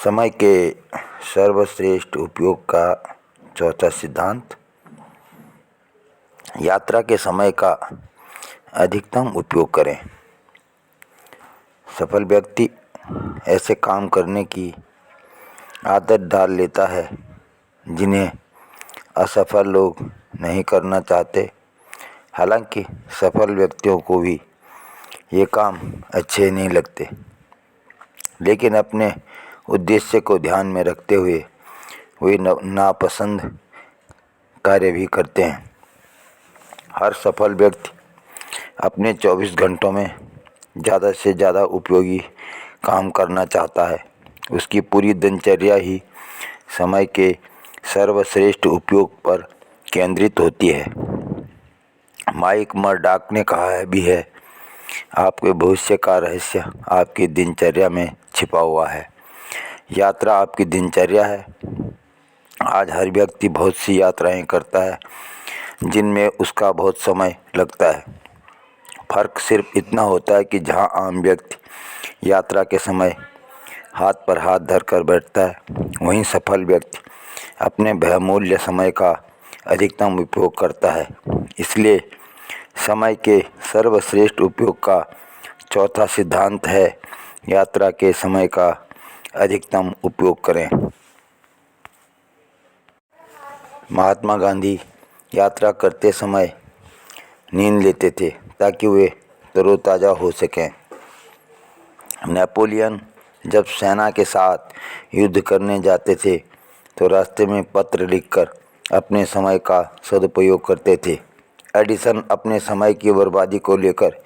समय के सर्वश्रेष्ठ उपयोग का चौथा सिद्धांत। यात्रा के समय का अधिकतम उपयोग करें। सफल व्यक्ति ऐसे काम करने की आदत डाल लेता है जिन्हें असफल लोग नहीं करना चाहते। हालांकि सफल व्यक्तियों को भी ये काम अच्छे नहीं लगते, लेकिन अपने उद्देश्य को ध्यान में रखते हुए वे नापसंद कार्य भी करते हैं। हर सफल व्यक्ति अपने 24 घंटों में ज़्यादा से ज़्यादा उपयोगी काम करना चाहता है। उसकी पूरी दिनचर्या ही समय के सर्वश्रेष्ठ उपयोग पर केंद्रित होती है। माइक मर्डॉक ने कहा भी है, आपके भविष्य का रहस्य आपकी दिनचर्या में छिपा हुआ है। यात्रा आपकी दिनचर्या है। आज हर व्यक्ति बहुत सी यात्राएं करता है जिनमें उसका बहुत समय लगता है। फर्क सिर्फ इतना होता है कि जहां आम व्यक्ति यात्रा के समय हाथ पर हाथ धरकर बैठता है, वहीं सफल व्यक्ति अपने बहुमूल्य समय का अधिकतम उपयोग करता है। इसलिए समय के सर्वश्रेष्ठ उपयोग का चौथा सिद्धांत है, यात्रा के समय का अधिकतम उपयोग करें। महात्मा गांधी यात्रा करते समय नींद लेते थे ताकि वे तरोताज़ा हो सकें। नेपोलियन जब सेना के साथ युद्ध करने जाते थे तो रास्ते में पत्र लिखकर अपने समय का सदुपयोग करते थे। एडिसन अपने समय की बर्बादी को लेकर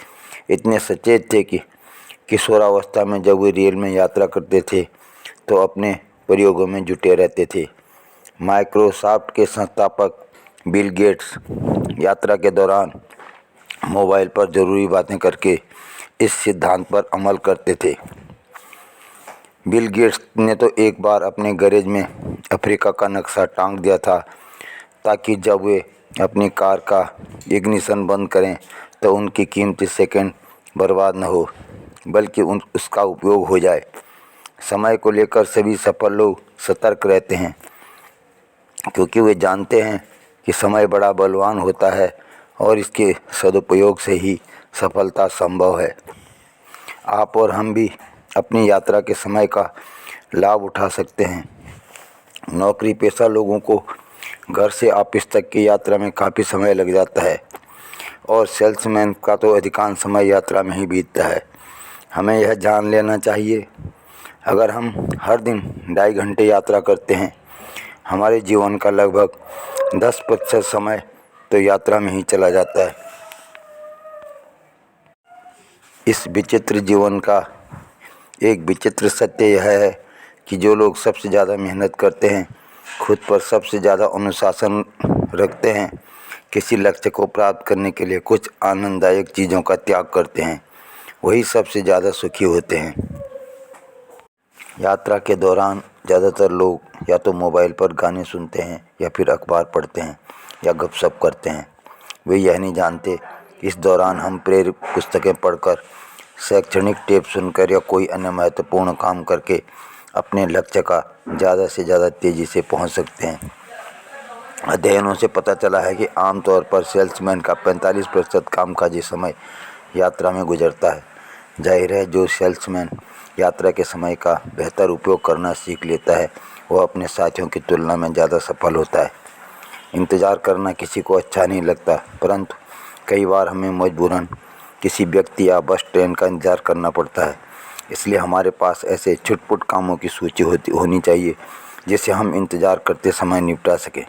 इतने सचेत थे कि किशोरावस्था में जब वे रेल में यात्रा करते थे तो अपने प्रयोगों में जुटे रहते थे। माइक्रोसॉफ्ट के संस्थापक बिल गेट्स यात्रा के दौरान मोबाइल पर ज़रूरी बातें करके इस सिद्धांत पर अमल करते थे। बिल गेट्स ने तो एक बार अपने गैरेज में अफ्रीका का नक्शा टांग दिया था ताकि जब वे अपनी कार का इग्निशन बंद करें तो उनकी कीमती सेकंड बर्बाद न हो, बल्कि उसका उपयोग हो जाए। समय को लेकर सभी सफल लोग सतर्क रहते हैं क्योंकि वे जानते हैं कि समय बड़ा बलवान होता है और इसके सदुपयोग से ही सफलता संभव है। आप और हम भी अपनी यात्रा के समय का लाभ उठा सकते हैं। नौकरी पेशा लोगों को घर से ऑफिस तक की यात्रा में काफ़ी समय लग जाता है और सेल्समैन का तो अधिकांश समय यात्रा में ही बीतता है। हमें यह जान लेना चाहिए, अगर हम हर दिन 2.5 घंटे यात्रा करते हैं, हमारे जीवन का लगभग 10% समय तो यात्रा में ही चला जाता है। इस विचित्र जीवन का एक विचित्र सत्य यह है कि जो लोग सबसे ज़्यादा मेहनत करते हैं, खुद पर सबसे ज़्यादा अनुशासन रखते हैं, किसी लक्ष्य को प्राप्त करने के लिए कुछ आनंददायक चीज़ों का त्याग करते हैं, वही सबसे ज़्यादा सुखी होते हैं। यात्रा के दौरान ज़्यादातर लोग या तो मोबाइल पर गाने सुनते हैं या फिर अखबार पढ़ते हैं या गपशप करते हैं। वे यह नहीं जानते कि इस दौरान हम प्रेरक पुस्तकें पढ़कर, शैक्षणिक टेप सुनकर या कोई अन्य महत्वपूर्ण काम करके अपने लक्ष्य का ज़्यादा से ज़्यादा तेज़ी से पहुंच सकते हैं। अध्ययनों से पता चला है कि आमतौर पर सेल्समैन का 45% कामकाजी समय यात्रा में गुजरता है। जाहिर है, जो सेल्समैन यात्रा के समय का बेहतर उपयोग करना सीख लेता है वह अपने साथियों की तुलना में ज़्यादा सफल होता है। इंतज़ार करना किसी को अच्छा नहीं लगता, परंतु कई बार हमें मजबूरन किसी व्यक्ति या बस ट्रेन का इंतज़ार करना पड़ता है। इसलिए हमारे पास ऐसे छुटपुट कामों की सूची होनी चाहिए जिसे हम इंतज़ार करते समय निपटा सकें।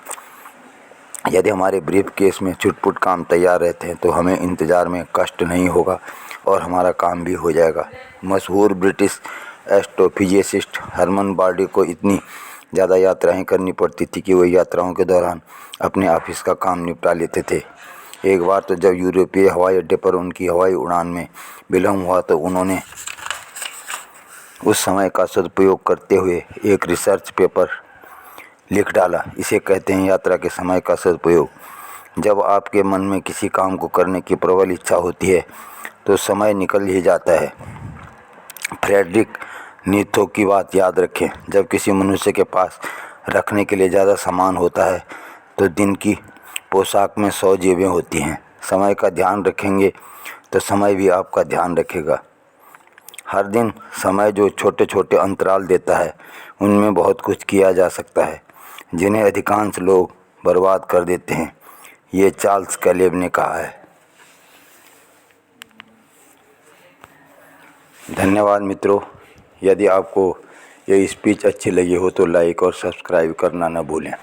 यदि हमारे ब्रीफ केस में छुटपुट काम तैयार रहते हैं तो हमें इंतज़ार में कष्ट नहीं होगा और हमारा काम भी हो जाएगा। मशहूर ब्रिटिश एस्ट्रोफिजिसिस्ट हरमन बार्डी को इतनी ज़्यादा यात्राएं करनी पड़ती थी कि वह यात्राओं के दौरान अपने ऑफिस का काम निपटा लेते थे। एक बार तो जब यूरोपीय हवाई अड्डे पर उनकी हवाई उड़ान में विलम्ब हुआ तो उन्होंने उस समय का सदुपयोग करते हुए एक रिसर्च पेपर लिख डाला। इसे कहते हैं यात्रा के समय का सदुपयोग। जब आपके मन में किसी काम को करने की प्रबल इच्छा होती है तो समय निकल ही जाता है। फ्रेडरिक नीतों की बात याद रखें। जब किसी मनुष्य के पास रखने के लिए ज़्यादा सामान होता है तो दिन की पोशाक में 100 जेबें होती हैं। समय का ध्यान रखेंगे तो समय भी आपका ध्यान रखेगा। हर दिन समय जो छोटे छोटे अंतराल देता है उनमें बहुत कुछ किया जा सकता है, जिन्हें अधिकांश लोग बर्बाद कर देते हैं। ये चार्ल्स कैलेब ने कहा है। धन्यवाद मित्रों। यदि आपको ये स्पीच अच्छी लगी हो तो लाइक और सब्सक्राइब करना न भूलें।